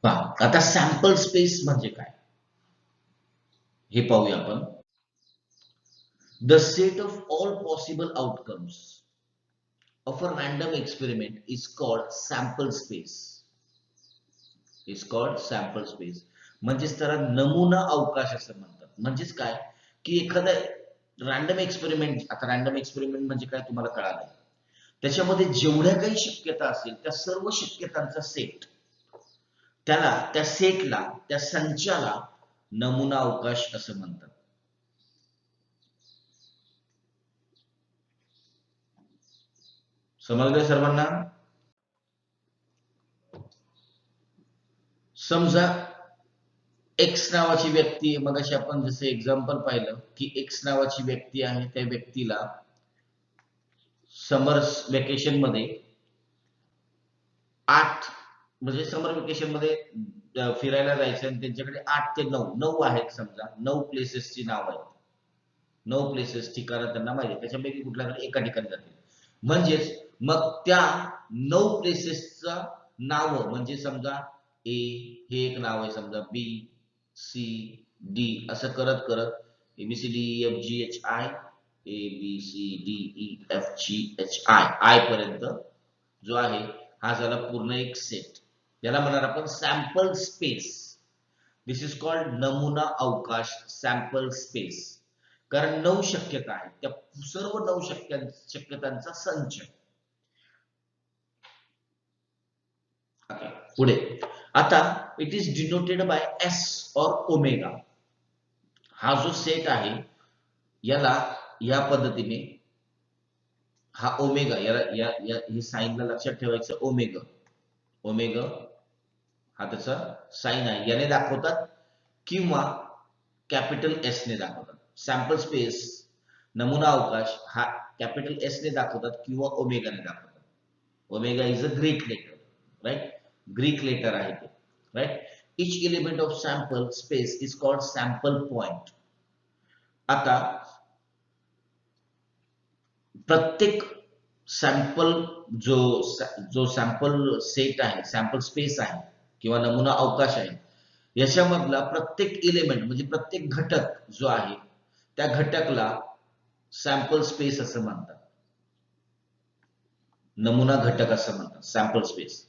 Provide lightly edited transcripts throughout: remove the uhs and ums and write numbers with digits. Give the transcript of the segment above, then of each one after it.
पहा आता sample space म्हणजे काय हे पाहूया आपण. The set of all possible outcomes of a random experiment is called sample space. Is called sample space. म्हणजेच त्याला नमुना अवकाश असं म्हणतात. म्हणजेच काय की एखादा रॅन्डम एक्सपेरिमेंट, आता रॅन्डम एक्सपेरिमेंट म्हणजे काय तुम्हाला कळालं. त्याच्यामध्ये जेवढ्या काही शक्यता असेल त्या सर्व शक्यतांचा सेट, त्याला त्या सेटला त्या संचाला नमुना अवकाश असं म्हणतात. समजलं सर्वांना? समजा एक्स नावाची व्यक्ती आहे. मगाशी आपण जसं एक्झाम्पल पाहिलं की एक्स नावाची व्यक्ती आहे, त्या व्यक्तीला समर वेकेशन मध्ये 8 म्हणजे समर वेकेशन मध्ये फिरायला जायचं आणि त्यांच्याकडे 8 ते 9 आहेत. समजा 9 प्लेसेसची नाव आहेत. 9 प्लेसेस ठिकाणं त्यांना माहिती, त्याच्यापैकी कुठल्या तरी एका ठिकाणी जातील. म्हणजेच मग त्या 9 प्लेसेसचा नाव म्हणजे समजा ए हे एक नाव आहे, समजा बी सी डी असं करत करत ABCD F G H I A B C D E F G H I I पर्यंत जो आहे हा झाला पूर्ण एक सेट. याला म्हणणार आपण sample space. This is called नमुना अवकाश, सॅम्पल स्पेस. कारण 9 शक्यता आहेत, त्या सर्व 9 शक्यतांचा संच. पुढे आता it is denoted by S और ओमेगा. हा जो सेट आहे याला या पद्धतीने हा ओमेगा, याला या ही साईनला लक्षात ठेवायचं. ओमेगा ओमेगा हा त्याचा साईन आहे, याने दाखवतात किंवा कॅपिटल एस ने दाखवतात. सॅम्पल स्पेस नमुना अवकाश हा कॅपिटल एस ने दाखवतात किंवा ओमेगा ने दाखवतात. Omega is a Greek letter, right? Greek letter आहे ते, right? Each element of sample space is called sample point. आता प्रत्येक सॅम्पल जो जो सॅम्पल सेट आहे, सॅम्पल स्पेस आहे किंवा नमुना अवकाश आहे, याच्यामधला प्रत्येक एलिमेंट म्हणजे प्रत्येक घटक जो आहे त्या घटकला सॅम्पल स्पेस असं म्हणतात. नमुना घटक असं म्हणतात, sample space.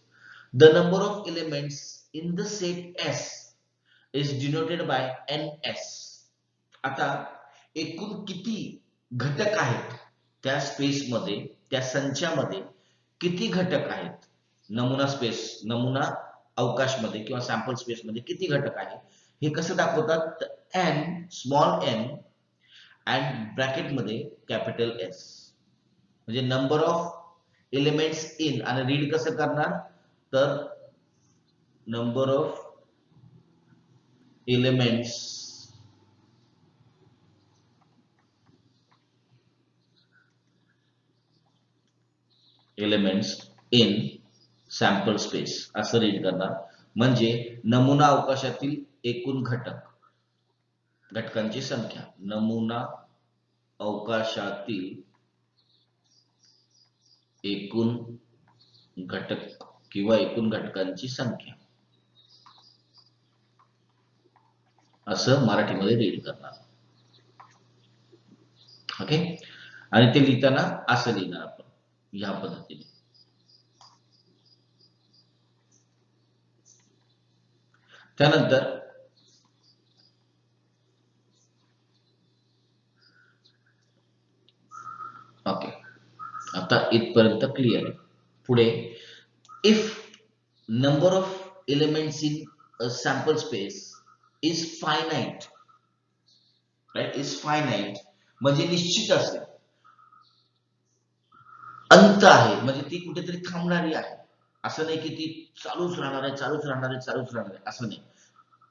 The number of elements in the set S is denoted by N S. आता एकूण किती घटक आहेत त्या स्पेसमध्ये, त्या संचामध्ये किती घटक आहेत नमुना स्पेस, नमुना अवकाशमध्ये किंवा सॅम्पल स्पेसमध्ये किती घटक आहेत हे कसं दाखवतात? एन, स्मॉल एन अँड ब्रॅकेटमध्ये कॅपिटल एस. म्हणजे नंबर ऑफ एलिमेंट्स इन, आणि रीड कसं करणार तर number of elements in sample space असं रीड करणार. म्हणजे नमुना अवकाशातील एकूण घटकांची संख्या, नमुना अवकाशातील एकूण घटक किंवा एकूण घटकांची संख्या असं मराठीमध्ये रीड करणार. ओके? आणि ते लिहिताना असं लिहिणार आपण ह्या पद्धतीने. त्यानंतर ओके, आता इथपर्यंत क्लिअर आहे. पुढे if number of elements in a sample space is finite, right? Is finite म्हणजे निश्चित असेल, अंत आहे म्हणजे ती कुठेतरी थांबणारी आहे. असं नाही की ती चालूच राहणार आहे, चालूच राहणार आहे, चालूच राहणार आहे, असं नाही.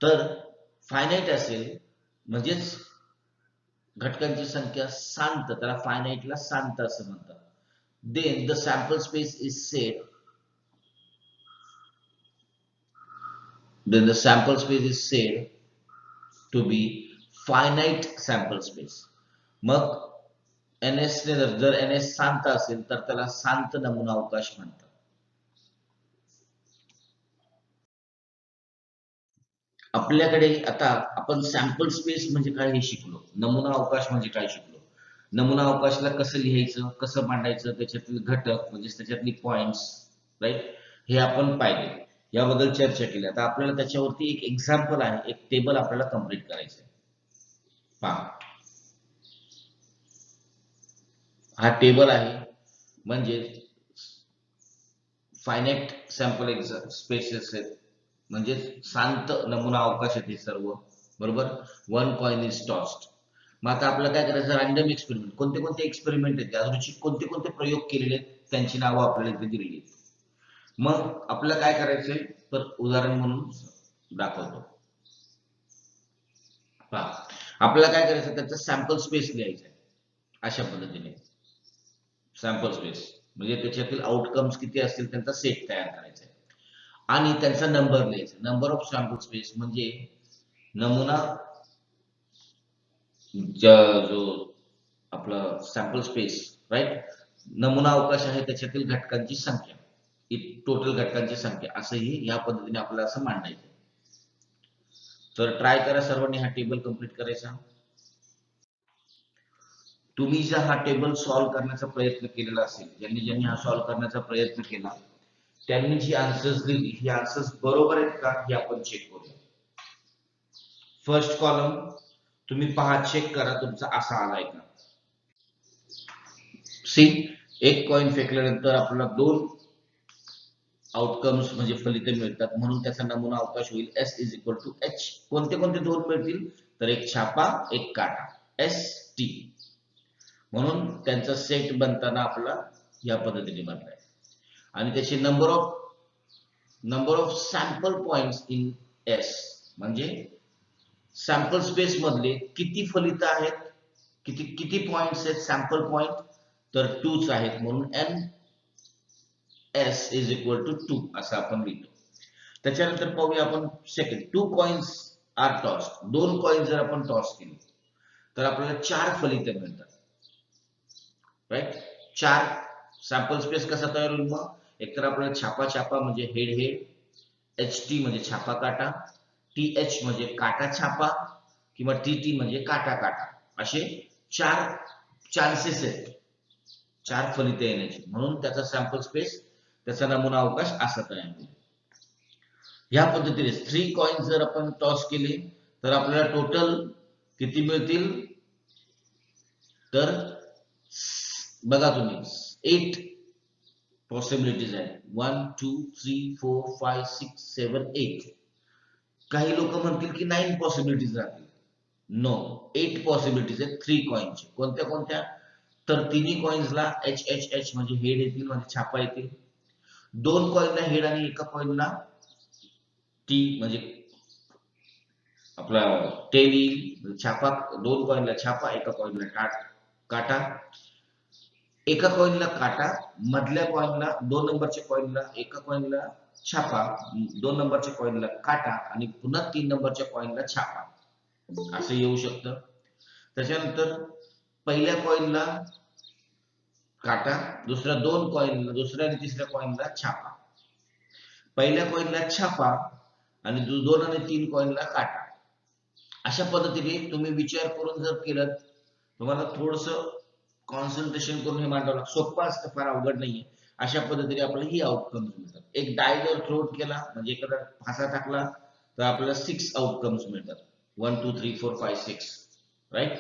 तर फायनाइट असेल म्हणजेच घटकांची संख्या शांत, त्याला फायनाइटला शांत असं म्हणतात. Then the sample space is said, then the sample space is said to be finite sample space. मग ns ने जर ns शांत असेल तर त्याला शांत नमुना अवकाश म्हणतात. आपल्याकडे आता आपण सॅम्पल स्पेस म्हणजे काय हे शिकलो, नमुना अवकाश म्हणजे काय शिकलो. नमुना अवकाशला कसं लिहायचं, कसं मांडायचं, त्याच्यातील घटक म्हणजे त्याच्यातली पॉइंट्स, राईट, हे आपण पाहिले, याबद्दल चर्चा केली. आता आपल्याला त्याच्यावरती एक एक्झाम्पल आहे, एक टेबल आपल्याला कम्प्लीट करायचं आहे. पहा, हा टेबल आहे, म्हणजे फायनाईट सॅम्पल स्पेसेस आहेत, म्हणजे शांत नमुना अवकाश आहेत हे सर्व, बरोबर. One coin is tossed. मग आता आपल्याला काय करायचं, रॅन्डम एक्सपेरिमेंट. कोणते कोणते एक्सपेरिमेंट आहेत, यादृच्छिक कोणते कोणते प्रयोग केलेले आहेत, त्यांची नावं आपल्याला इथे दिलेली आहेत. मग आपल्याला काय करायचंय, तर उदाहरण म्हणून दाखवतो. पहा, आपल्याला काय करायचं, त्याचा सॅम्पल स्पेस लिहायचा आहे अशा पद्धतीने. सॅम्पल स्पेस म्हणजे त्याच्यातील आउटकम्स किती असतील त्यांचा सेट तयार करायचा आहे आणि त्यांचा नंबर लिहायचा. नंबर ऑफ सॅम्पल स्पेस म्हणजे नमुना जो आपला सॅम्पल स्पेस, राईट, नमुना अवकाश आहे त्याच्यातील घटकांची संख्या, टोटल घटकांची संख्या, असंही या पद्धतीने आपल्याला असं मांडायचं. तर ट्राय करा सर्वांनी हा टेबल कंप्लीट करायचा. तुम्ही जर हा टेबल सॉल्व्ह करण्याचा प्रयत्न केलेला असेल, ज्यांनी हा सॉल्व्ह करण्याचा प्रयत्न केला त्यांनी जी आन्सर्स दिली, ही आन्सर्स बरोबर आहेत का हे आपण चेक करूया. फर्स्ट कॉलम तुम्ही पहा, चेक करा तुमचा असा आलाय का. सी, एक कॉइन फेकल्यानंतर आपल्याला 2 आउटकम्स म्हणजे फलिते मिळतात, म्हणून त्याचा नमुना अवकाश होईल S is equal to H. कोणते कोणते 2 मिळतील, तर एक छापा, एक काटा, ST. म्हणून त्यांचा सेट बनताना आपला या पद्धतीने बनलाय. आणि त्याचे number of sample points in S म्हणजे सॅम्पल स्पेस मधले किती फलित आहेत, किती किती पॉइंट्स आहेत सॅम्पल पॉइंट, तर 2च आहेत, म्हणून S इज इक्वल टू 2 असं आपण लिहितो. त्याच्यानंतर पाहूया आपण second, 2 coins are toss. 2 coin जर आपण टॉस केले तर आपल्याला 4 फलिते मिळतात, राईट. 4 सॅम्पल स्पेस कसा तयार होईल, मग एकतर आपल्याला छापा छापा म्हणजे हेड हेड, HT म्हणजे छापा काटा, TH म्हणजे काटा छापा किंवा TT म्हणजे काटा काटा, असे 4 चान्सेस आहेत, 4 फलिते येण्याची. म्हणून त्याचा सॅम्पल स्पेस, त्याचा नमुना अवकाश असा तयार होईल. या पद्धतीने 3 कॉइन्स जर आपण टॉस केले तर आपल्याला टोटल किती मिळतील, तर बघा तुम्ही 8 पॉसिबिलिटीज आहेत. 1 2 3 4 5 6 7 8. काही लोक म्हणतील की 9 पॉसिबिलिटीज राहतील. नो, 8 पॉसिबिलिटीज आहेत 3 कॉइनचे. कोणत्या कोणत्या, तर तिन्ही कॉइन्सला एच एच एच म्हणजे हेड येतील, म्हणजे छापा येतील. 2 कॉइनला हेड आणि एका कॉइनला टी म्हणजे आपला टेल येईल, छापा. 2 कॉइनला छापा, एका कॉइनला काटा. एका कॉइनला काटा, मधल्या कॉइनला 2 नंबरच्या कॉइनला, एका कॉइनला छापा, 2 नंबरच्या कॉइनला काटा आणि पुन्हा 3 नंबरच्या कॉइनला छापा, असं येऊ शकतं. त्याच्यानंतर पहिल्या कॉइनला काटा, दुसऱ्या 2 कॉइनला, दुसऱ्या आणि तिसऱ्या कॉइनला छापा. पहिल्या कॉइनला छापा आणि 2 आणि 3 कॉइनला काटा. अशा पद्धतीने तुम्ही विचार करून जर केलं, तुम्हाला थोडस कॉन्सन्ट्रेशन करून हे मांडावं लागतं. सोपं असतं, फार अवघड नाहीये. अशा पद्धतीने आपल्याला ही आउटकम्स मिळतात. एक डाय जर थ्रोट केला म्हणजे एखादा फासा टाकला तर आपल्याला 6 आउटकम्स मिळतात. 1 2 3 4 5 6, राईट.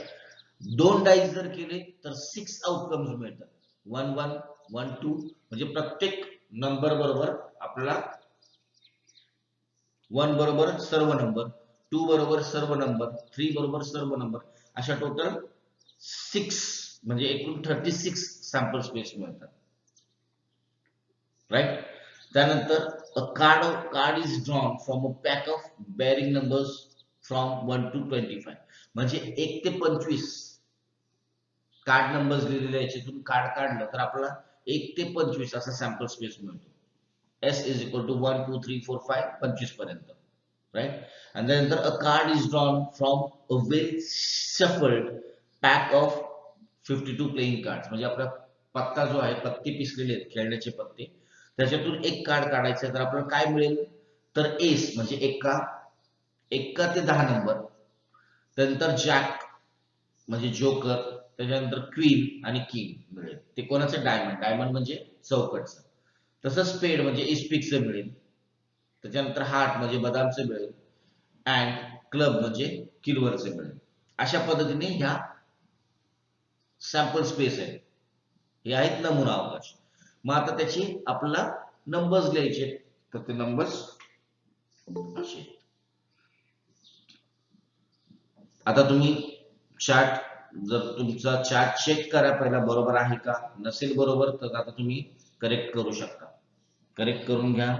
2 डाईस जर केले तर 6 आउटकम्स मिळतात. 1 1 1 2 म्हणजे प्रत्येक नंबर बरोबर आपल्याला 1 बरोबर सर्व नंबर, 2 बरोबर सर्व नंबर, 3 बरोबर सर्व नंबर, अशा टोटल 6 म्हणजे एकूण 36 सॅम्पल स्पेस मिळतात, राईट. त्यानंतर card is drawn from a pack of bearing numbers from 1 to 25. म्हणजे 1 ते 25 कार्ड नंबर्स लिहिलेले, याच्यातून कार्ड काढलं तर आपल्याला 1 ते 25 असा सॅम्पल स्पेस मिळतो. S is equal to 1 2 3 4 5 25 पर्यंत, right. And then a card is drawn from a well shuffled pack of 52 playing cards. म्हणजे आपला पत्ता जो आहे, पत्ते पिसलेले आहेत खेळण्याचे पत्ते, त्याच्यातून एक कार्ड काढायचं तर आपल्याला काय मिळेल, तर एस म्हणजे एका 1 ते 10 नंबर, त्यानंतर जॅक म्हणजे जोकर, त्याच्यानंतर क्वीन आणि किंग मिळेल. ते कोणाचं? डायमंड. डायमंड म्हणजे चौकटचं. तसंच स्पेड म्हणजे इस्पिकचं मिळेल. त्याच्यानंतर हार्ट म्हणजे बदामचं मिळेल. अँड क्लब म्हणजे किलवरचं मिळेल. अशा पद्धतीने ह्या सॅम्पल स्पेस आहे, हे आहेत नमुना अवकाश. मग आता त्याची आपल्याला नंबर्स लिहायचे, तर ते नंबर्स असे. आता तुम्ही चार्ट, जर तुमचा चार्ट चेक करा पहिला बरोबर आहे का, नसेल बरोबर तर आता तुम्ही करेक्ट करू शकता. करेक्ट करून घ्या.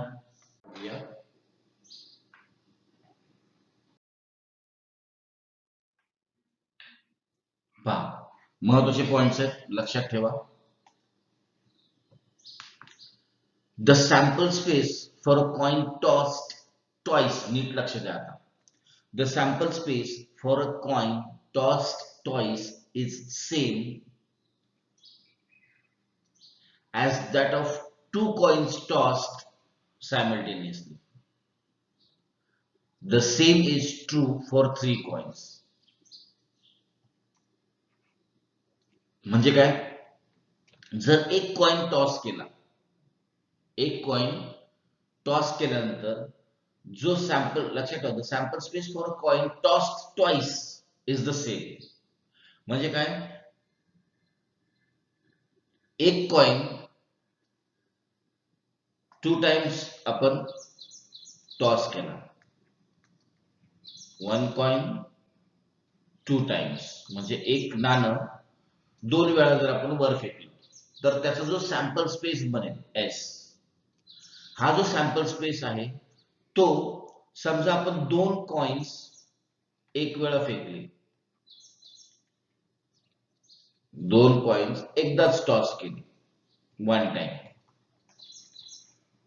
पहा, महत्वाचे पॉइंट्स आहेत, लक्षात ठेवा. The sample space for a coin tossed twice. नीट लक्ष द्या आता. The sample space for a coin tossed twice is same as that of two coins tossed simultaneously. The same is true for three coins. म्हणजे काय? जर एक coin toss केला, एक कॉइन टॉस केल्यानंतर जो सॅम्पल, लक्षात ठेवा, the sample space for a coin tossed twice is the same. म्हणजे काय? एक कॉइन 2 टाइम्स आपण टॉस केला, 1 कॉइन 2 टाइम्स म्हणजे एक नाणं 2 वेळा जर आपण वर फेकलं, तर त्याचा जो सॅम्पल स्पेस बनेल एस, हा जो सॅम्पल स्पेस आहे तो, समजा आपण 2 कॉइन्स एक वेळा फेकले, 2 कॉइन्स एकदाच टॉस केले, 1 टाइम,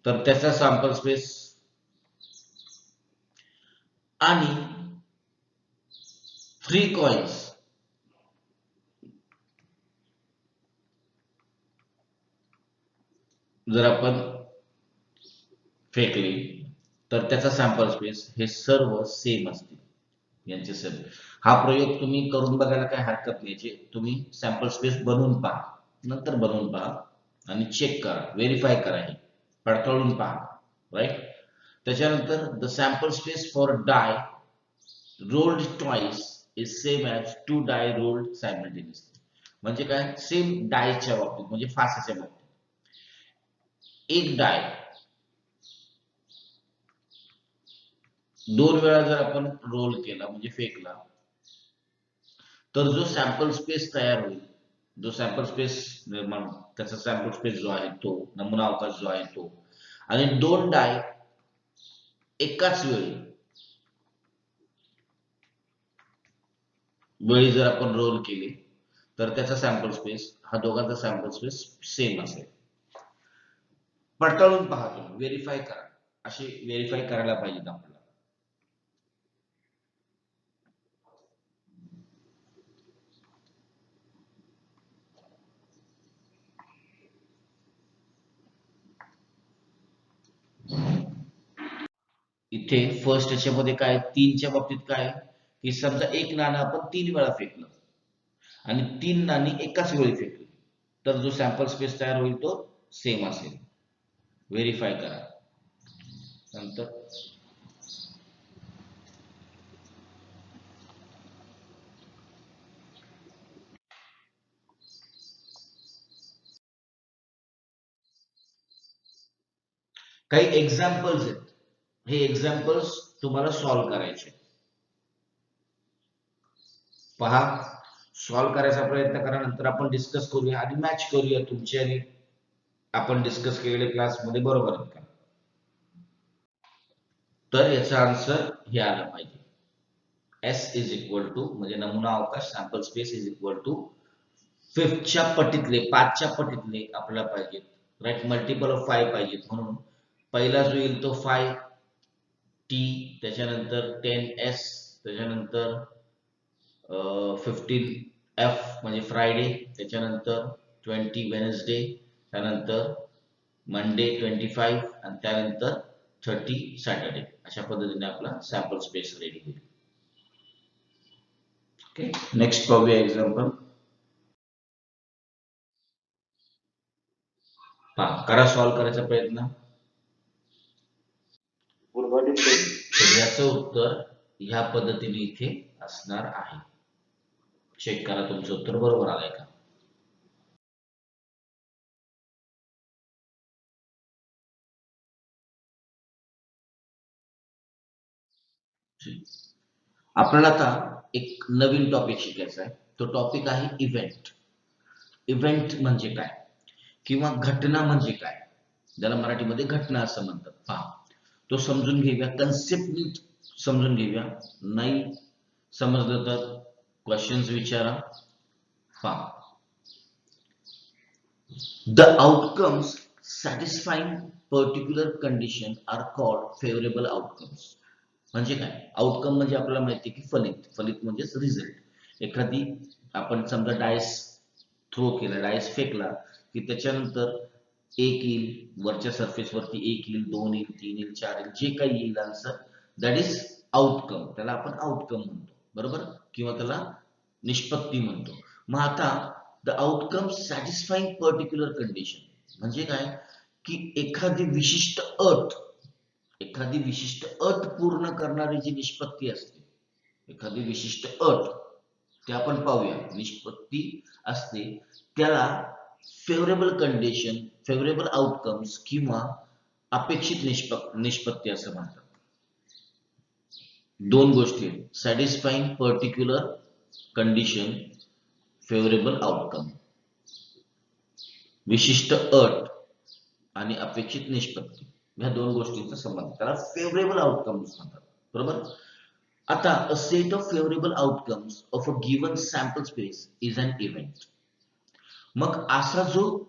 तर त्याचा सॅम्पल स्पेस. आणि 3 कॉइन्स जर आपण फेकले, तर त्याचा सॅम्पल स्पेस हे सर्व सेम असतील, यांचे सर्व. हा प्रयोग तुम्ही करून बघायला काही हरकत नाही. जे तुम्ही सॅम्पल स्पेस बनवून पहा, नंतर बनवून पहा आणि चेक करा, व्हेरीफाय करा, हे पडताळून पहा, राईट. त्याच्यानंतर the sample space for die rolled twice is same as 2 die rolled simultaneously. म्हणजे काय? सेम डायच्या बाबतीत म्हणजे फासाच्या बाबतीत एक डाय 2 वेळा जर आपण रोल केला म्हणजे फेकला, तर जो सॅम्पल स्पेस तयार होईल, जो सॅम्पल स्पेस निर्माण, त्याचा सॅम्पल स्पेस जो आहे तो, नमुना अवकाश जो आहे तो, आणि 2 डाय एकाच वेळी जर आपण रोल केले, तर त्याचा सॅम्पल स्पेस, हा दोघांचा सॅम्पल स्पेस सेम असेल. पडताळून पहा, तुम्ही व्हेरीफाय करा, असे व्हेरीफाय करायला पाहिजेत आपल्याला. इथे फर्स्ट याच्यामध्ये काय, 3च्या बाबतीत काय, की समजा एक नाणं आपण 3 वेळा फेकलं आणि 3 नाणी एकाच वेळी फेकली, तर जो सॅम्पल स्पेस तयार होईल तो सेम असेल. व्हेरीफाय करा. नंतर काही एक्झाम्पल्स आहेत, हे एक्झाम्पल्स तुम्हाला सॉल्व्ह करायचे. पहा, सॉल्व्ह करायचा प्रयत्न करा, नंतर आपण डिस्कस करूया आणि मॅच करूया तुमचे आणि आपण डिस्कस केलेले क्लासमध्ये बरोबर आहेत का. तर याचा आन्सर हे आलं पाहिजे. एस इज इक्वल टू म्हणजे नमुना अवकाश sample space is equal to 5च्या पटीतले, 5च्या पटीतले आपल्याला पाहिजेत, राईट. मल्टिपल ऑफ 5 पाहिजेत, म्हणून पहिला जो येईल तो 5t, त्याच्यानंतर 10s, त्याच्यानंतर 15f म्हणजे फ्रायडे, त्याच्यानंतर 20 वेनसडे, त्यानंतर मंडे 25 आणि त्यानंतर 30 सॅटर्डे. अशा पद्धतीने आपला सॅम्पल स्पेस रेडी होईल. ओके, नेक्स्ट पाहूया एक्झाम्पल. पहा, करा सॉल्व्ह करायचा प्रयत्न. तर याचं उत्तर ह्या पद्धतीने इथे असणार आहे. चेक करा तुमचं उत्तर बरोबर आलंय का. आपल्याला आता एक नवीन टॉपिक शिकायचा आहे. तो टॉपिक आहे इव्हेंट. इव्हेंट म्हणजे काय किंवा घटना म्हणजे काय, ज्याला मराठीमध्ये घटना असं म्हणतात. पहा, तो समजून घेऊया, कन्सेप्ट नीट समजून घेऊया. नाही समजलं तर क्वेश्चन्स विचारा. पहा, the outcomes satisfying particular condition are called favourable outcomes. म्हणजे काय, आउटकम म्हणजे आपल्याला माहिती आहे की फलित. फलित म्हणजेच रिझल्ट. एखादी आपण समजा डायस थ्रो केला, डायस फेकला की त्याच्यानंतर एक येईल, वरच्या सरफेस वरती एक येईल, 2 येईल, 3 येईल, 4 येईल, जे काही येईल आन्सर, दॅट इज आउटकम. त्याला आपण आउटकम म्हणतो, बरोबर, किंवा त्याला निष्पत्ती म्हणतो. मग आता the outcome satisfying particular condition म्हणजे काय, की एखादी विशिष्ट अट पूर्ण करणारी जी निष्पत्ती असते, एखादी विशिष्ट अट, ते आपण पाहूया, निष्पत्ती असते, त्याला फेवरेबल कंडिशन, फेवरेबल आउटकम्स किंवा अपेक्षित निष्पत्ती असं म्हणतात. दोन गोष्टी आहेत, satisfying particular condition, favourable outcome. विशिष्ट अट आणि अपेक्षित निष्पत्ती, ह्या दोन गोष्टींचा संबंध, त्याला फेवरेबल आउटकम्स म्हणतात, बरोबर. आता a set of favourable outcomes of a given sample space is an event. मग असा जो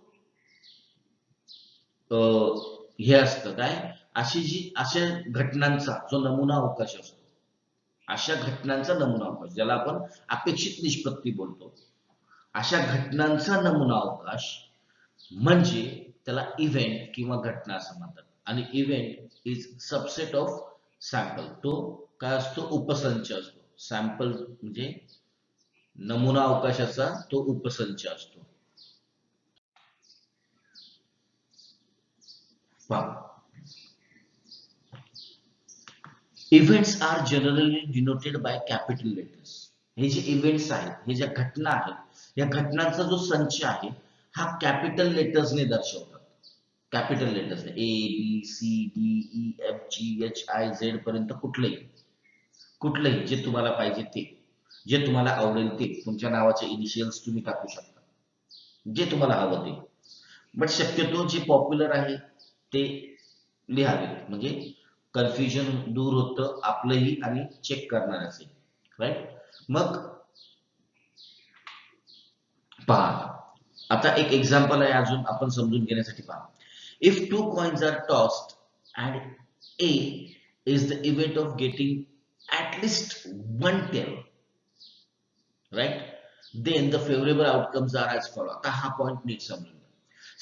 हे असतं काय, अशा घटनांचा जो नमुना अवकाश असतो, अशा घटनांचा नमुना अवकाश, ज्याला आपण अपेक्षित निष्पत्ती बोलतो, अशा घटनांचा नमुना अवकाश म्हणजे त्याला इव्हेंट किंवा घटना असं म्हणतात. आणि event is subset of sample. तो काय असतो, उपसंच असतो. सॅम्पल म्हणजे नमुना अवकाशाचा तो उपसंच असतो. Events are generally denoted by capital letters. हे जे इव्हेंट्स आहेत, हे ज्या घटना आहेत, या घटनांचा जो संच आहे हा कॅपिटल लेटर्सने दर्शवतात. Capital letters A B C D E F G H I Z पर्यंत कुठलंही जे तुम्हाला पाहिजे ते, जे तुम्हाला आवडेल ते, तुमच्या नावाचे इनिशियल्स तुम्ही टाकू शकता, जे तुम्हाला हवं ते. बट शक्यतो जे पॉप्युलर आहे ते लिहावेत, म्हणजे कन्फ्युजन दूर होतं आपलंही आणि चेक करणाऱ्याचे, राईट. मग पहा, आता एक एक्झाम्पल आहे अजून आपण समजून घेण्यासाठी. पहा, if two coins are tossed and A is the event of getting at least one tail, right, then the favorable outcomes are as follow. आता हा पॉइंट नीट समजून घ्या.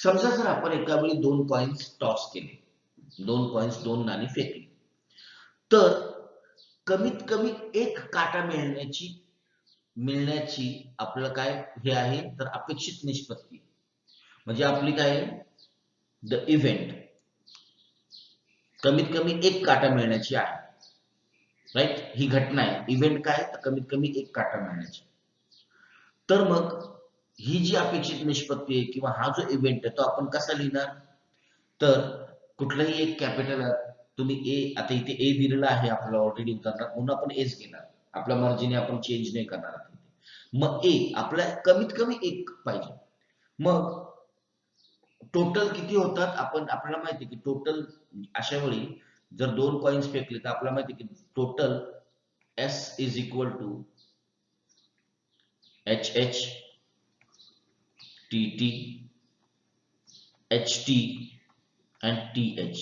समजा जर आपण एका वेळी 2 कॉइन्स टॉस केले, 2 कॉइन्स, 2 नाणी फेकली, तर कमीत कमी एक काटा मिळण्याची आपल्याला काय हे आहे, तर अपेक्षित निष्पत्ती. म्हणजे आपली काय आहे, द इव्हेंट कमीत कमी एक काटा मिळण्याची आहे, राईट. ही घटना आहे, इव्हेंट काय, तर कमीत कमी एक काटा मिळण्याची. तर मग ही जी अपेक्षित निष्पत्ती आहे किंवा हा जो इव्हेंट आहे तो आपण कसा लिहिणार, तर कुठलाही एक कॅपिटल, तुम्ही ए, आता इथे ए दिलेला आहे आपल्याला ऑलरेडी उदाहरणार्थ, म्हणून आपण एच घेणार, आपल्या मर्जीने आपण चेंज नाही करणार. मग ए आपल्या कमीत कमी एक पाहिजे. मग टोटल किती होतात, आपल्याला माहिती की टोटल अशा वेळी जर 2 कॉइन्स फेकले तर आपल्याला माहिती की total S is equal to H H T T H T and T H.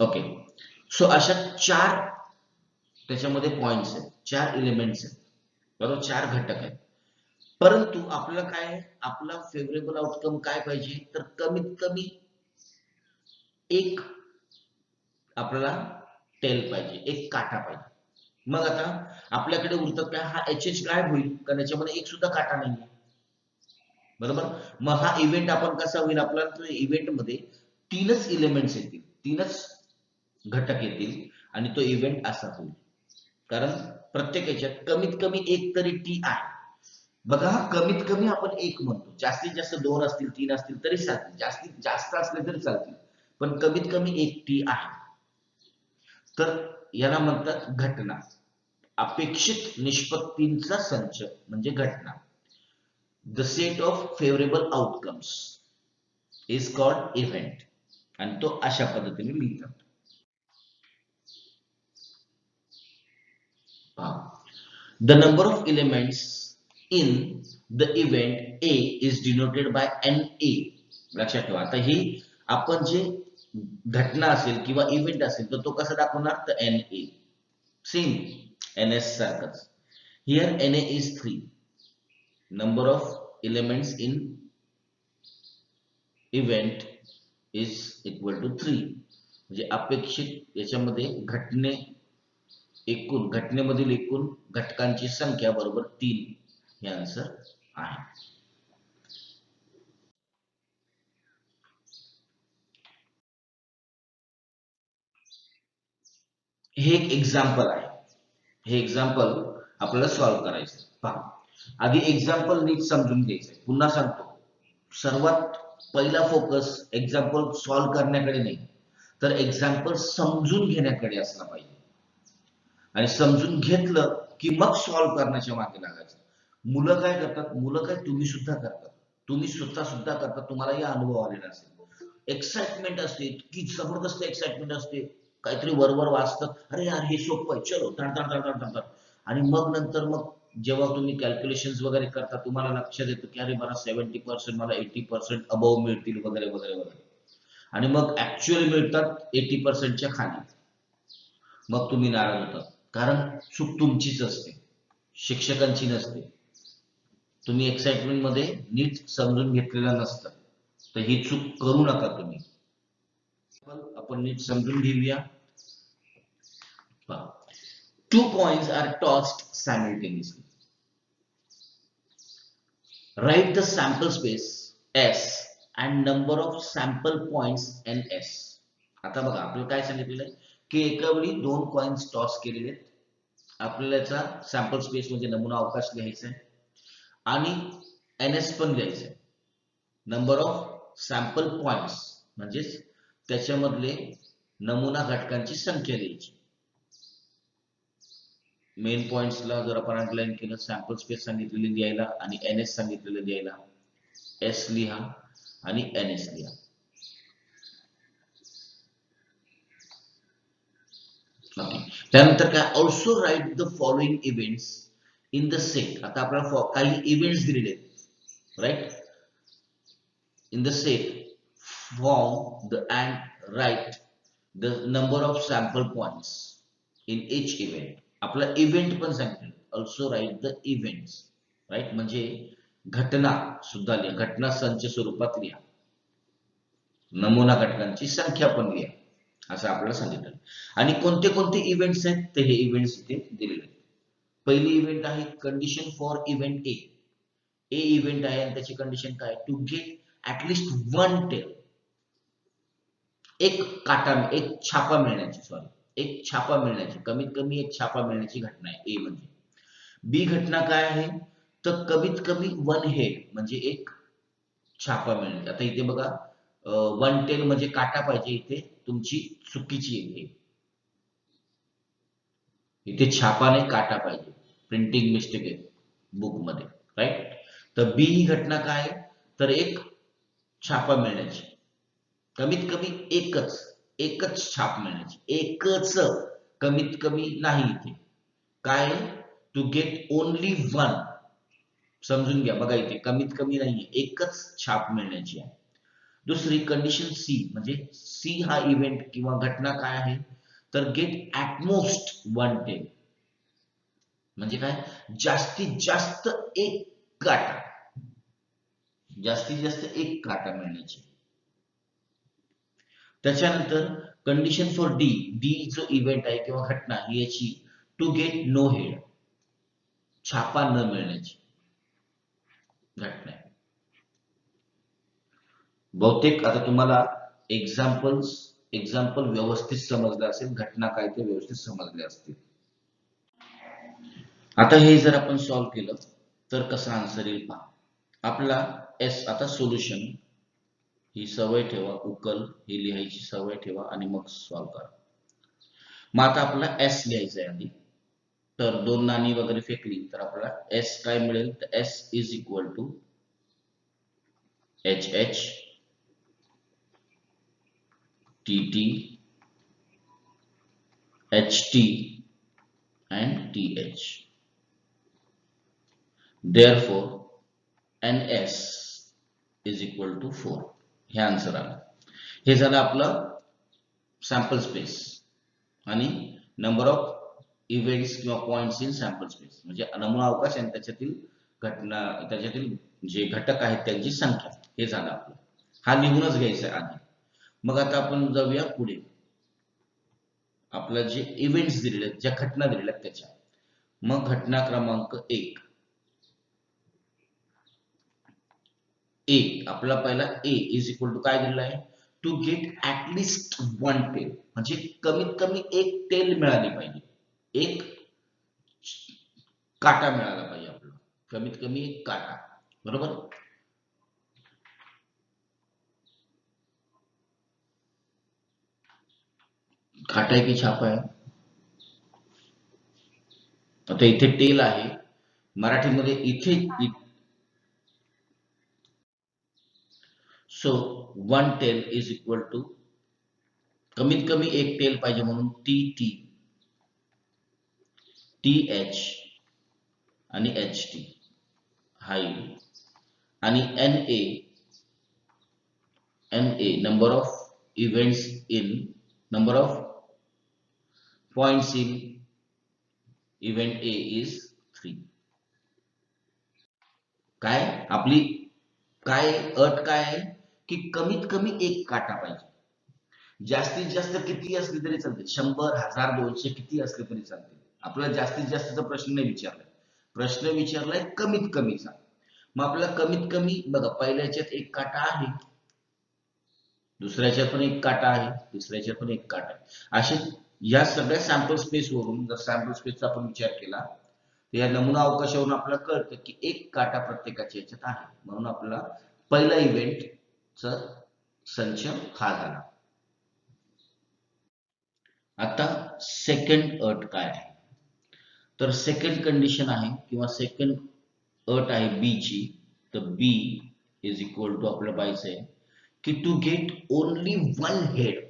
Okay, so अशा 4 त्याच्यामध्ये पॉइंट्स आहेत, 4 एलिमेंट्स आहेत, बरोबर, 4 घटक आहेत. परंतु आपल्याला काय आहे, आपला फेवरेबल आउटकम काय पाहिजे, तर कमीत कमी एक आपल्याला टेल पाहिजे, एक काटा पाहिजे. मग आता आपल्याकडे उरतात काय, हा एच गायब होईल कारण याच्यामध्ये एक सुद्धा काटा नाहीये, बरोबर. मग हा इव्हेंट आपण कसा होईल, आपल्याला इव्हेंट मध्ये तीनच एलिमेंट्स येतील, तीनच घटक येतील आणि तो इव्हेंट असा होईल. कारण प्रत्येक याच्यात कमीत कमी एक तरी टी आहे. बघा, कमीत कमी आपण एक म्हणतो, जास्तीत जास्त 2 असतील 3 असतील तरी चालतील, जास्तीत जास्त असले तरी चालतील, पण कमीत कमी एक टी आहे. तर याला म्हणतात घटना. अपेक्षित निष्पत्तींचा संच म्हणजे घटना. The set of favourable outcomes is called event. आणि तो अशा पद्धतीने लिहितात. The number of elements in the event A is denoted by NA. लक्षात ठेवा. आता ही आपण जे घटना असेल किंवा इव्हेंट असेल तर तो कसा दाखवणार, तर NA. सेम NS सारखंच. Here NA is 3. Number of elements in event is equal to 3. म्हणजे अपेक्षित याच्यामध्ये घटनेमधील एकूण घटकांची संख्या बरोबर 3 हे आन्सर आहे. हे एक एक्झाम्पल आहे. हे एक्झाम्पल आपल्याला सॉल्व्ह करायचं. पहा, आधी एक्झाम्पल नीट समजून घ्यायचं. पुन्हा सांगतो, सर्वात पहिला फोकस एक्झाम्पल सॉल्व्ह करण्याकडे नाही, तर एक्झाम्पल समजून घेण्याकडे असला पाहिजे. आणि समजून घेतलं की मग सॉल्व्ह करण्याच्या मागे लागायचं. मुलं काय करतात, मुलं काय तुम्ही सुद्धा करतात, तुम्ही स्वतः सुद्धा करतात, तुम्हालाही अनुभव आलेला असेल. एक्साइटमेंट असते, इतकी जबरदस्त एक्साइटमेंट असते, काहीतरी वरवर वाचतात, अरे यार हे सोपं आहे, चलो धड. आणि मग नंतर मग जेव्हा तुम्ही कॅल्क्युलेशन वगैरे करता, तुम्हाला लक्षात येतं की अरे मला 70% मला 80% अबव मिळतील वगैरे वगैरे वगैरे. आणि मग ऍक्च्युअली मिळतात 80%च्या खाली. मग तुम्ही नाराज होतात, कारण चूक तुमचीच असते, शिक्षकांची नसते. तुम्ही एक्साइटमेंट मध्ये नीट समजून घेतलेलं नसतं. तर ही चूक करू नका तुम्ही. आपण नीट समजून घेऊया. 2 coins are tossed simultaneously. Write the sample space S and number of sample points NS. आता बघा, आपल्याला काय सांगितलेलं आहे की एका वेळी 2 कॉइन्स टॉस केलेले आहेत. आपल्याला याचा सॅम्पल स्पेस म्हणजे नमुना अवकाश लिहायचा आहे आणि NS पण लिहायचं आहे. नंबर ऑफ सॅम्पल पॉइंट्स म्हणजेच त्याच्यामधले नमुना घटकांची संख्या लिहायची. मेन पॉइंट्सला जर आपण अंडरलाईन केलं, सॅम्पल स्पेस सांगितलेली लिहायला आणि NS सांगितलेलं लिहायला. S लिहा आणि NS लिहा. त्यानंतर काय, also write the following events in the set. आता आपल्याला काही इव्हेंट्स दिलेले आहेत, right. In the set form the and write the number of sample points in each event. आपला इव्हेंट पण सांगितलं, also write the events, right. म्हणजे घटना सुद्धा लिहा, घटना संच स्वरूपात लिहा, नमुना घटकांची संख्या पण लिहा, असं आपल्याला सांगितलं. आणि कोणते कोणते इव्हेंट्स आहेत ते हे इव्हेंट्स इथे दिलेले आहेत. पहिली इव्हेंट आहे condition for event A. A event आहे आणि त्याची कंडिशन काय, टू गेट ऍटलिस्ट 1 टेल. एक काटा, एक छापा मिळण्याची, कमीत कमी एक छापा मिळण्याची घटना आहे ए म्हणजे. बी घटना काय आहे, तर कमीत कमी 1 हेड म्हणजे एक छापा मिळण्याची. आता इथे बघा, 1 टेल म्हणजे काटा पाहिजे, इथे तुमची चुकीची आहे, इथे छापाने काटा पाहिजे, प्रिंटिंग मिस्टेक आहे बुक मध्ये, राईट. तर बी ही घटना काय, तर एक छापा मिळण्याची, कमीत कमी एकच छाप मिळण्याची, एकच, कमीत कमी नाही. इथे काय, टू गेट ओनली 1. समजून घ्या, बघा इथे कमीत कमी नाहीये, एकच छाप मिळण्याची आहे. दुसरी कंडिशन सी, म्हणजे सी हा इव्हेंट किंवा घटना काय आहे, तर गेट ऍटमोस्ट 1 टेल. म्हणजे काय, जास्तीत जास्त एक काटा, जास्तीत जास्त एक काटा मिळण्याची. त्याच्यानंतर कंडिशन फॉर डी, डी जो इव्हेंट आहे किंवा घटना ही याची टू गेट नो हेड, छापा न मिळण्याची घटना आहे. बहुतेक आता तुम्हाला एक्झाम्पल व्यवस्थित समजलं असेल, घटना काय ते व्यवस्थित समजले असतील. आता हे जर आपण सॉल्व्ह केलं तर कसं आन्सर येईल पहा. आपला एस, आता सोल्युशन ही सवय ठेवा, उकल ही लिहायची सवय ठेवा आणि मग सॉल्व्ह करा. मग आता आपला एस लिहायचा आहे आधी. तर 2 नाणी वगैरे फेकली तर आपल्याला एस काय मिळेल, तर S is equal to H H T T H T and TH. Therefore, NS is equal to 4. हे आन्सर आलं. हे झालं आपलं सॅम्पल स्पेस आणि नंबर ऑफ इव्हेंट्स किंवा पॉइंट्स इन सॅम्पल स्पेस, म्हणजे नमुना अवकाश आणि त्याच्यातील घटना, त्याच्यातील जे घटक आहेत त्यांची संख्या, हे झालं आपलं. हा लिहूनच घ्यायचा आहे आधी. मग आता आपण जाऊया पुढे. आपलं जे इव्हेंट्स दिलेले आहेत, ज्या घटना दिलेल्या आहेत त्याच्या. मग घटना क्रमांक 1, आपला पहिला ए इज इक्वल टू काय दिलेला आहे, टू गेट ऍटलिस्ट 1 टेल, म्हणजे कमीत कमी एक टेल मिळाली पाहिजे, एक काटा मिळाला पाहिजे आपल्याला, कमीत कमी एक काटा. बरोबर. काटा आहे की छापा आहे. आता इथे टेल आहे, मराठीमध्ये इथे. So 1 tail is equal to, कमीत कमी एक टेल पाहिजे म्हणून टी टी, टी एच आणि एच टी हा येईल. आणि N A number of events in, number of points in event A is 3. काय आपली काय अट काय आहे की कमीत कमी एक काटा पाहिजे. जास्तीत जास्त किती असली तरी चालते, 100, 1000, 200 किती असले तरी चालते. आपल्याला जास्तीत जास्तचा प्रश्न नाही विचारलाय, प्रश्न विचारलाय कमीत कमीचा. मग आपल्याला कमीत कमी बघा, पहिल्या ह्याच्यात एक काटा आहे, दुसऱ्या ह्याच्यात पण एक काटा आहे, तिसऱ्या ह्याच्यात पण एक काटा आहे. असे या सगळ्या सॅम्पल स्पेस वरून जर सॅम्पल स्पेसचा आपण विचार केला तर या नमुना अवकाशावरून आपल्याला कळतं की एक काटा प्रत्येकाच्या ह्याच्यात आहे. म्हणून आपल्याला पहिला इव्हेंटचा संच हा झाला. आता सेकंड अट काय आहे, तर सेकंड कंडिशन आहे किंवा सेकंड अट आहे बी ची. तर बी इज इक्वल टू आपल्याला पाहिजे आहे की टू गेट ओनली 1 हेड,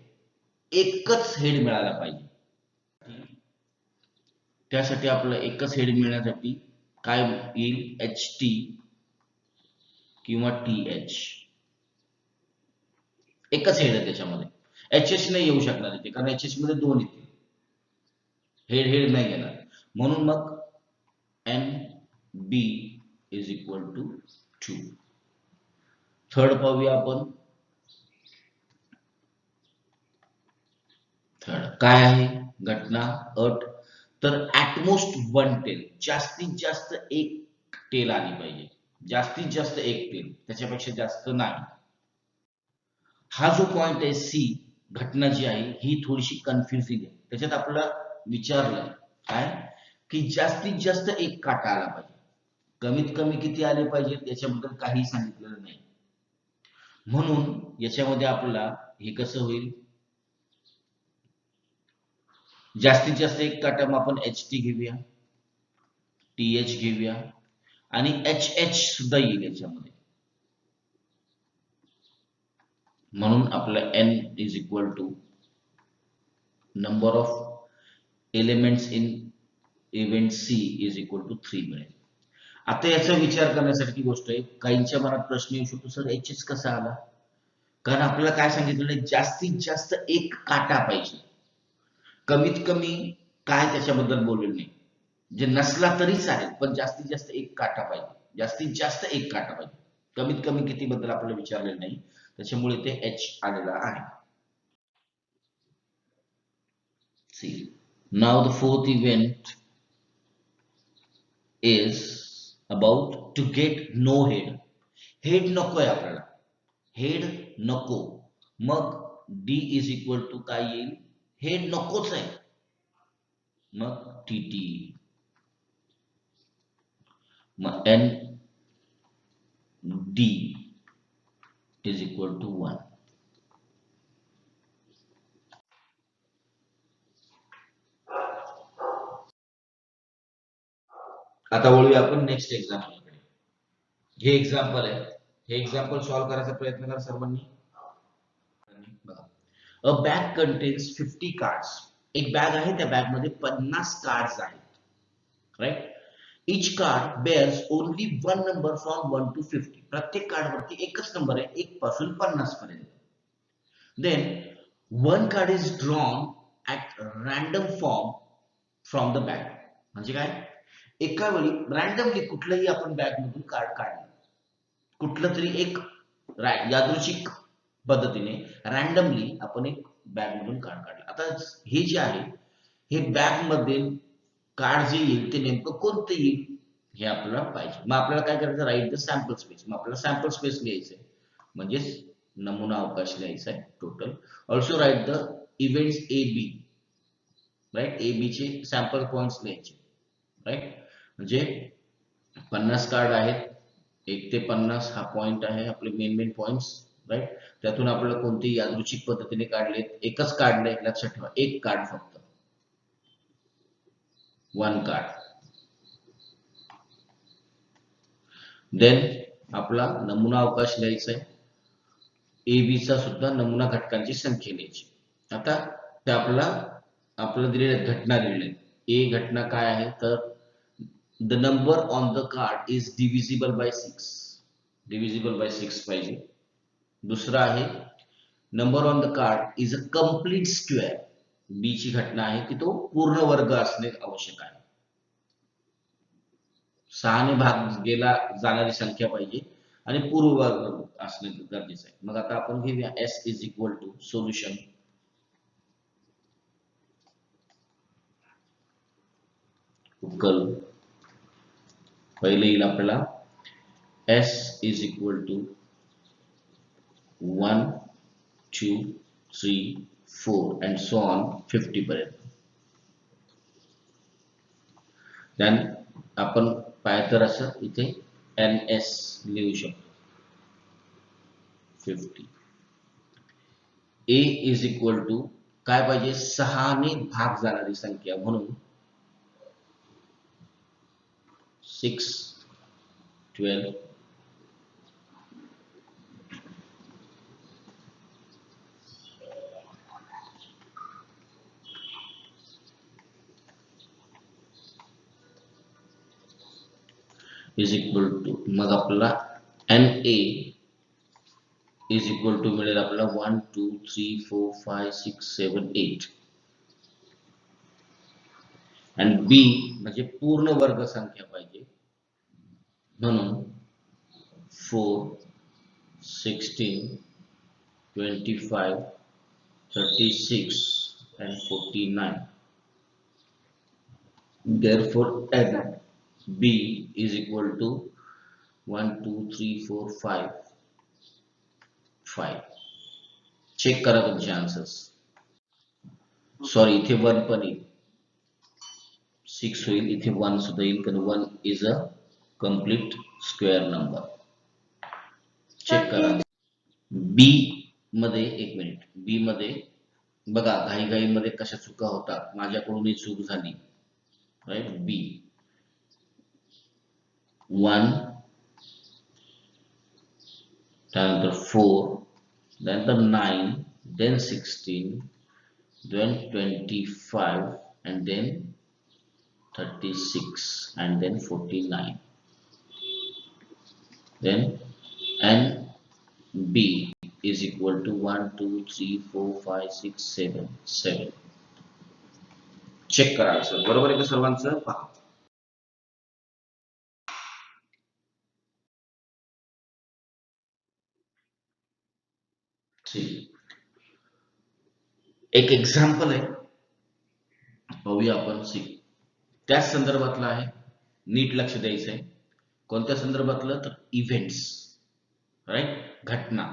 एकच हेड मिळाला पाहिजे. त्यासाठी आपल्याला एकच हेड मिळण्यासाठी काय येईल, एच टी किंवा टी एच. एकच हेड आहे त्याच्यामध्ये, एच एच नाही येऊ शकणार इथे, कारण एच एच मध्ये 2 येतील, हेड नाही येणार. म्हणून मग N B is equal to 2. Third पाहूया आपण. थर्ड काय आहे घटना अट, तर ऍटमोस्ट 1 टेल, जास्तीत जास्त एक टेल आली पाहिजे, जास्तीत जास्त एक टेल, त्याच्यापेक्षा जास्त नाही. हा जो पॉइंट आहे सी, घटना जी आहे ही थोडीशी कन्फ्युजिंग आहे. त्याच्यात आपल्याला विचारलं काय की जास्तीत जास्त एक काटा आला पाहिजे, कमीत कमी किती आले पाहिजे याच्याबद्दल काही सांगितलेलं नाही. म्हणून याच्यामध्ये आपल्याला हे कसं होईल, जास्तीत जास्त एक काटा मग आपण एच टी घेऊया, टी एच घेऊया आणि एच एच सुद्धा येईल याच्यामध्ये. म्हणून आपलं N is equal to number of elements in event C is equal to 3 मिळेल. आता याचा विचार करण्यासारखी गोष्ट आहे. काहींच्या मनात प्रश्न येऊ शकतो, सर एच एच कसा आला, कारण आपल्याला काय सांगितलेलं आहे, जास्तीत जास्त एक काटा पाहिजे, कमीत कमी काय त्याच्याबद्दल बोललेलं नाही, जे नसला तरी चालेल पण जास्तीत जास्त एक काटा पाहिजे, जास्तीत जास्त एक काटा पाहिजे, कमीत कमी किती बद्दल आपल्याला विचारलेलं नाही, त्याच्यामुळे ते एच आलेला आहे. See now the fourth event is about to get no head. Head नकोय आपल्याला, हेड नको, मग डी इज इक्वल टू काय येईल, हेड नकोच आहे, मग टी, मग N D is equal to 1. आता वळूया आपण नेक्स्ट एक्झाम्पलकडे. हे एक्झाम्पल आहे, हे एक्झाम्पल सॉल्व्ह करायचा प्रयत्न करा सर्वांनी. बघा, अ बॅग कंटेन्स 50 कार्ड्स. एक बॅग आहे, त्या बॅग मध्ये 50 कार्ड्स आहेत, right. Each card bears only one number from 1 to 50. प्रत्येक कार्ड वरती एकच नंबर आहे, 1 पासून 50 पर्यंत. Then one card is drawn at random form from the bag. म्हणजे काय, एका वेळी रॅन्डमली कुठलंही आपण बॅग मधून कार्ड काढलं, कुठलं तरी एक यादृच्छिक पद्धतीने रॅन्डमली आपण एक बॅग मधून कार्ड काढलं. आता हे जे आहे, हे बॅग मध्ये कार्ड जे येईल ते नेमकं कोणतं येईल हे आपल्याला पाहिजे. मग आपल्याला काय करायचं, राईट द सॅम्पल स्पेस. मग आपल्याला सॅम्पल स्पेस लिहायचंय, म्हणजेच नमुना अवकाश लिहायचा आहे total. Also write the events A B, right, A B चे सॅम्पल पॉइंट्स लिहायचे, राईट. म्हणजे 50 कार्ड आहेत, 1 ते 50 हा पॉइंट आहे आपले मेन पॉइंट्स, राईट. त्यातून आपल्याला कोणतेही यादृच्छिक पद्धतीने काढले, एकच काढलंय लक्षात ठेवा, एक कार्ड फक्त, 1 कार्ड. देन आपला नमुना अवकाश लिहायचा आहे, ए बी चा सुद्धा नमुना घटकांची संख्या लिहायची. आता ते आपलं दिलेलं घटना दिलेले, ए घटना काय आहे तर the number on the card is divisible by 6. Divisible by 6 पाहिजे. दुसरा आहे number on the card is a complete square. B ची घटना आहे की तो पूर्ण वर्ग असणे आवश्यक आहे. 6 ने भाग गेला जाणारी संख्या पाहिजे आणि पूर्ण वर्ग असणे गरजेचं आहे. मग आता आपण घेऊया S is equal to solution. उकल पहिले येईल आपल्याला S is equal to 1 2 3 4 and so on 50 पर्यंत. देन आपण पाहिजे तर असं इथे एन एस लिहू शकतो 50. ए इज इक्वल टू काय पाहिजे, 6 ने भाग जाणारी संख्या, म्हणून 6 12 इज इक्वल टू, मग आपल्याला N A is equal to मिळेल आपल्याला 1 2 3 4 5 6 7 8. आणि बी म्हणजे पूर्ण वर्ग संख्या पाहिजे, म्हणून 4 16 25 36 and 49. Therefore n b is equal to 1 2 3 4 5 5. Check करा तुमचे आन्सर्स. सॉरी, इथे 1 पण येईल, 6 होईल, इथे 1 सुद्धा येईल, कारण 1 is a complete square number. Check करा. बी मध्ये, एक मिनिट, बी मध्ये बघा घाई मध्ये कशा चुका होतात, माझ्याकडून ही चूक झाली, राईट. बी 1 त्यानंतर 4 त्यानंतर 9 then 16 then 25 and then 36 and then 49. Then n b is equal to 1 2 3 4 5 6 7 7. Check करा सर, बरोबर आहे का सर्वांचं? पहा ठीक, एक एक्झाम्पल आहे, पाहूया आपण. सी त्याच संदर्भातलं आहे, नीट लक्ष द्यायचं आहे. कोणत्या संदर्भातलं? तर इव्हेंट्स, राईट, घटना.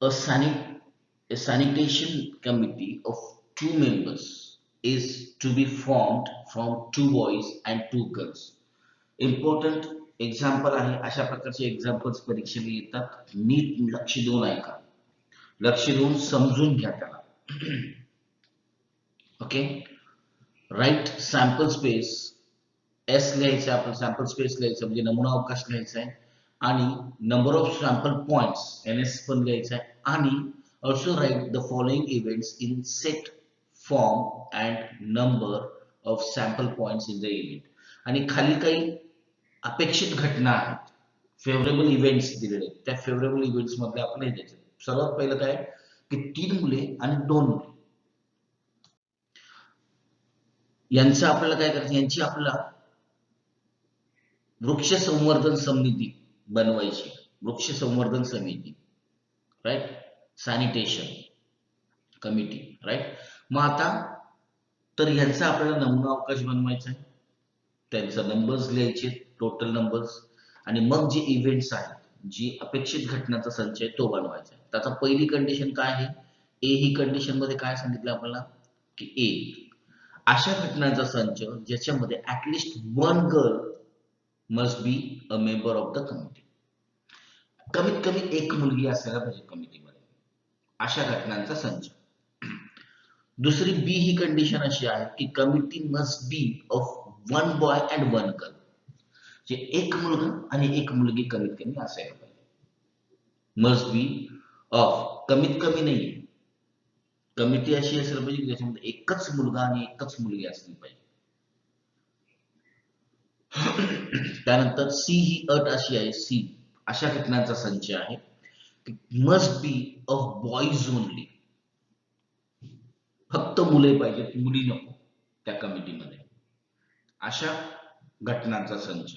A sanitation committee of 2 members is to be formed from 2 boys and 2 girls. Important example आहे. अशा प्रकारचे एक्झाम्पल्स परीक्षेला येतात. नीट लक्ष देऊन ऐका, लक्ष देऊन समजून घ्या त्याला. Okay, right. Sample space S लिहायचं, आपण सॅम्पल स्पेस लिहायचं म्हणजे नमुना अवकाश लिहायचा आहे, आणि number of sample points N S पण लिहायचं आहे, आणि also write the following events in set form and number of sample points in the event. आणि खाली काही अपेक्षित घटना आहेत, फेवरेबल इव्हेंट्स दिलेले आहेत. त्या फेवरेबल इव्हेंट्स मध्ये आपण हे द्यायचं. सर्वात पहिलं काय की 3 मुले आणि 2 मुले यांचं आपल्याला काय करायचं, यांची आपल्याला वृक्ष संवर्धन समिती बनवायची. वृक्ष संवर्धन समिती, राईट, सॅनिटेशन कमिटी, राईट. मग आता तर यांचा आपल्याला नमुना अवकाश बनवायचा आहे, त्यांचा नंबर्स लिहायचे, टोटल नंबर्स, आणि मग जे इव्हेंट्स आहेत, जी अपेक्षित घटनाचा संच आहे तो बनवायचा आहे. त्याचा पहिली कंडिशन काय आहे? ए ही कंडिशन मध्ये काय सांगितलं आपल्याला की ए अशा घटनांचा संच ज्याच्यामध्ये at least 1 girl must be a member of the committee. कमीत कमी 1 मुलगी असायला पाहिजे कमिटीमध्ये. अशा घटनांचा संच. दुसरी बी ही कंडिशन अशी आहे की committee must be of 1 boy and 1 girl. जे 1 मुलगा आणि 1 मुलगी कमीत कमी असायला पाहिजे. मस्ट बी ऑफ, कमीत कमी नाही, कमिटी अशी असायला पाहिजे की ज्याच्यामध्ये एकच मुलगा आणि एकच मुलगी असली पाहिजे. त्यानंतर सी ही अट अशी आहे, सी अशा घटनांचा संच आहे must be of boys only. फक्त मुले पाहिजेत, मुली नको त्या कमिटीमध्ये. अशा घटनांचा संच.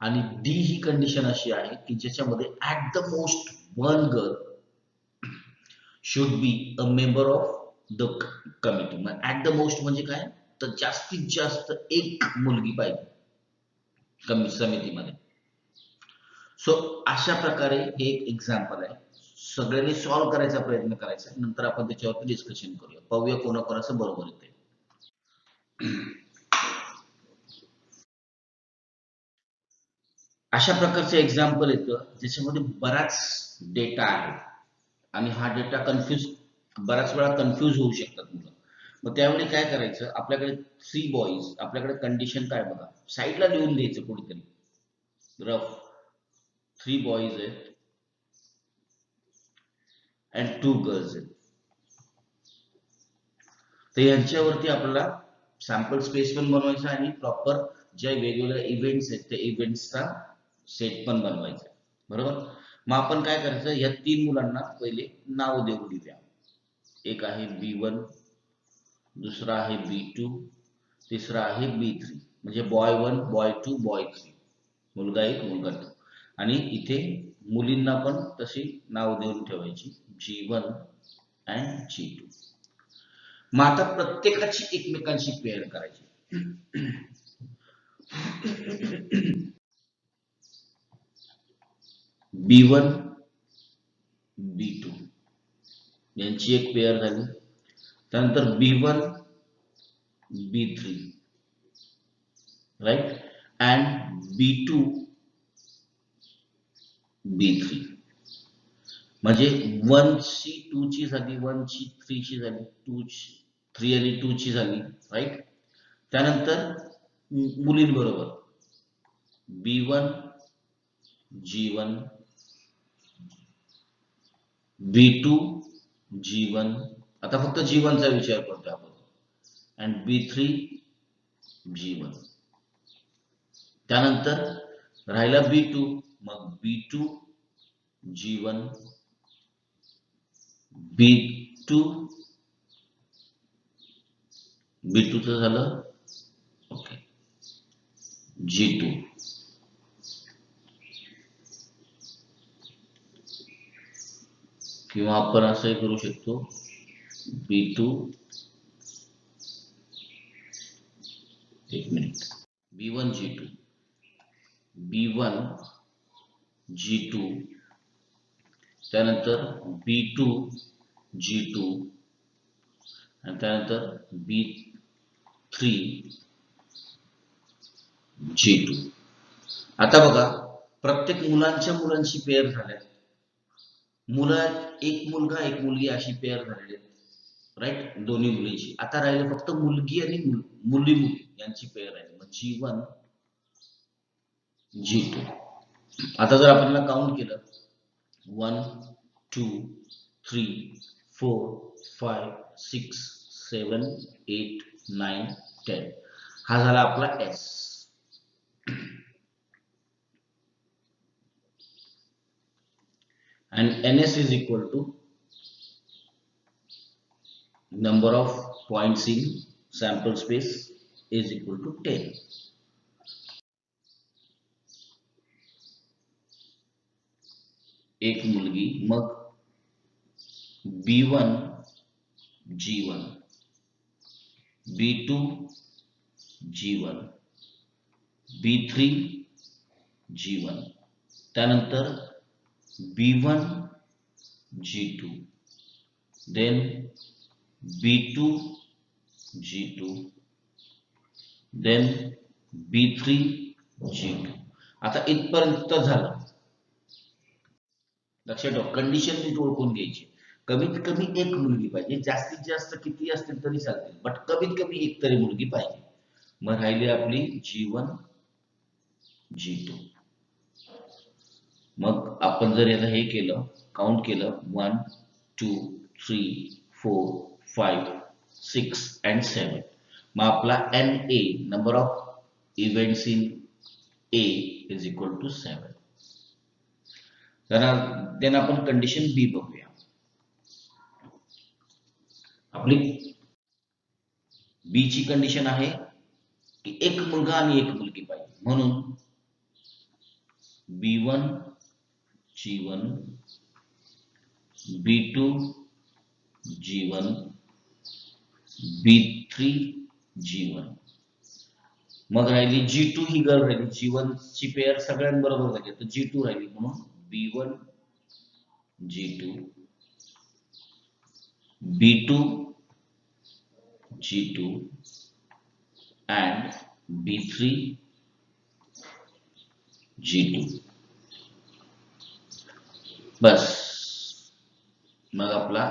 आणि डी ही कंडिशन अशी आहे की ज्याच्यामध्ये at the most 1 girl should be a member of the committee. मग ऍट द मोस्ट म्हणजे काय, तर जास्तीत जास्त 1 मुलगी पाहिजे समितीमध्ये. सो अशा प्रकारे हे एक एक्झाम्पल आहे. सगळ्यांनी सॉल्व्ह करायचा प्रयत्न करायचा, नंतर आपण त्याच्यावरती डिस्कशन करूया, पाहूया कोणाकोणाचं बरोबर येते. अशा प्रकारचं एक्झाम्पल येतं ज्याच्यामध्ये बराच डेटा आहे, आणि हा डेटा बऱ्याच वेळा कन्फ्यूज होऊ शकतात मुलं. मग त्यावेळी काय करायचं, आपल्याकडे 3 बॉईज, आपल्याकडे कंडिशन काय बघा, साईडला लिहून द्यायचं कोणीतरी रफ. 3 बॉईज आहेत अँड 2 गर्ल्स आहेत. तर यांच्यावरती आपल्याला सॅम्पल स्पेस पण बनवायचा आणि प्रॉपर ज्या वेगवेगळ्या इव्हेंट्स आहेत त्या इव्हेंट्सचा सेट पण बनवायचा, बरोबर. मग आपण काय करायचं, या 3 मुलांना पहिले नाव देऊन देऊया. एक आहे B1, दुसरा आहे B2, तिसरा आहे B3. म्हणजे बॉय 1, बॉय 2, बॉय 3, मुलगा 1, मुलगा 2. आणि इथे मुलींना पण तशी नाव देऊन ठेवायची, G1 अँड G2. मग आता प्रत्येकाची एकमेकांशी पेअर करायची. B1 B2 यांची एक पेअर झाली. त्यानंतर B1 B3, right, and B2 B3. म्हणजे 1 ची 2 ची झाली, 1 ची 3 ची झाली, 3 आणि 2 ची झाली, राईट. त्यानंतर मुलींबरोबर B1 G1, B2 G1, आता फक्त G1 चा विचार करतो आपण, अँड B3 G1. त्यानंतर राहिला B2, मग B2 G1, B2 B2 चं झालं, ओके, G2. किंवा आपण असंही करू शकतो B2, एक minute, B1 G2, B1 G2, त्यानंतर B2 G2 आणि त्यानंतर B3 G2. आता बघा, प्रत्येक मुलांची पेअर झाल्या, एक मुलगा एक मुलगी अशी पेअर झालेली आहे, राईट, दोन्ही मुलींची. आता राहिले फक्त मुलगी आणि मुली यांची पेअर आहे. मग G1 G2. आता जर आपण काउंट केलं 1 2 3 4 5 6 7 8 9 10, हा झाला आपला S. and NS is equal to number of points in sample space is equal to 10. एक मुलगी, मग B1 G1, B2 G1, B3 G1, त्यानंतर B1 G2, then B2 G2, then B3 G2. आता इथपर्यंत झालं. लक्षात ठेवा, कंडिशन नीट ओळखून घ्यायची. कमीत कमी एक मुलगी पाहिजे, जास्तीत जास्त किती असतील तरी चालतील, बट कमीत कमी एक तरी मुलगी पाहिजे. मग राहिली आपली G1 G2. मग आपण जर याला हे केलं, काउंट केलं 1 2 3 4 5 6 and 7, मग आपला NA, number of events in A, is equal to 7. Then आपण कंडिशन बी बघूया. आपली बी ची कंडिशन आहे की एक मुलगा आणि एक मुलगी पाहिजे, म्हणून B1 G1, B2 G1, B3 G1. मग राहिली G2, ही गर्ल राहिली. G1 ची पेअर सगळ्यांबरोबर झाली, तर G2 राहिली, म्हणून B1 G2, B2 G2 and B3 G2. बस, मग आपला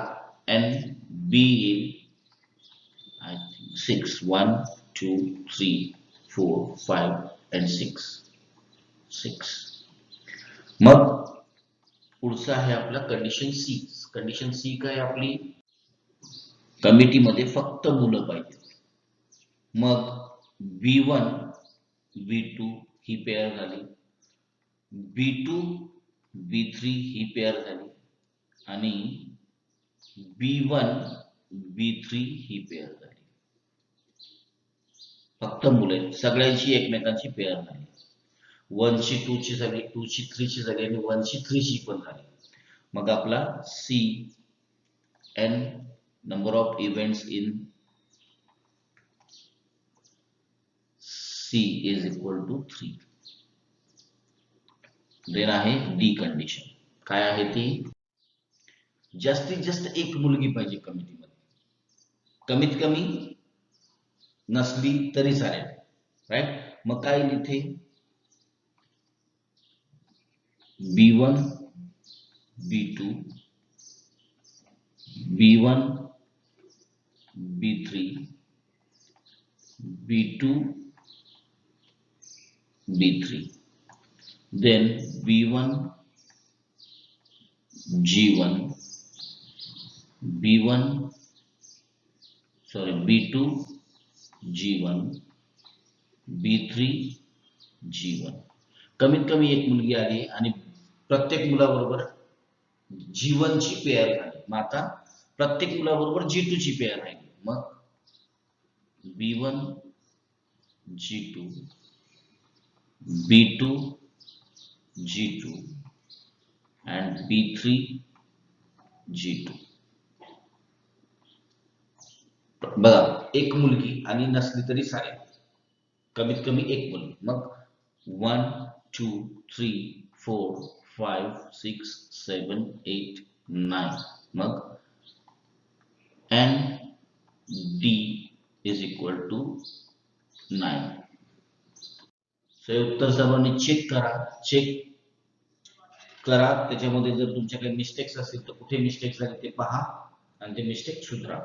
NB येईल 6 1 2 3 4 5 and 6. मग पुढचा आहे आपला कंडिशन सी. कंडिशन सी काय आपली, कमिटीमध्ये फक्त मुलं पाहिजे. मग B1 B2 ही पेअर झाली, B2 B3 ही पेअर झाली, आणि B1 B3 ही पेअर झाली. फक्त मुले, सगळ्यांची एकमेकांची पेअर झाली. 1 ची 2 ची झाली, 2 ची 3 ची झाली, आणि 1 ची 3 ची पण झाली. मग आपला C, N, number of events in C is equal to 3. Then आहे डी कंडिशन. काय आहे ती, जास्तीत जास्त एक मुलगी पाहिजे कमिटीमध्ये, कमीत कमी नसली तरी चालेल, राईट. मग काय इथे B1 B2 B1 B3 B2 B3, then B1 G1, B2 G1, B3 G1. कमीत कमी एक मुलगी आली आणि प्रत्येक मुलाबरोबर G1 ची पेअर झाली. मग आता प्रत्येक मुलाबरोबर G2 ची पेअर राहिली. मग B1 G2, B2 G2 and B3 G2. बघा, एक मुलगी आणि नसली तरी चालेल, कमीत कमी एक मुलगी. मग 1 2 3 4 5 6 7 8 9. मग ND is equal to 9. हे उत्तर सर्वांनी चेक करा. त्याच्यामध्ये जर तुमच्या काही मिस्टेक्स असतील तर कुठे मिस्टेक्स झाले ते पहा आणि ते मिस्टेक सुधारा.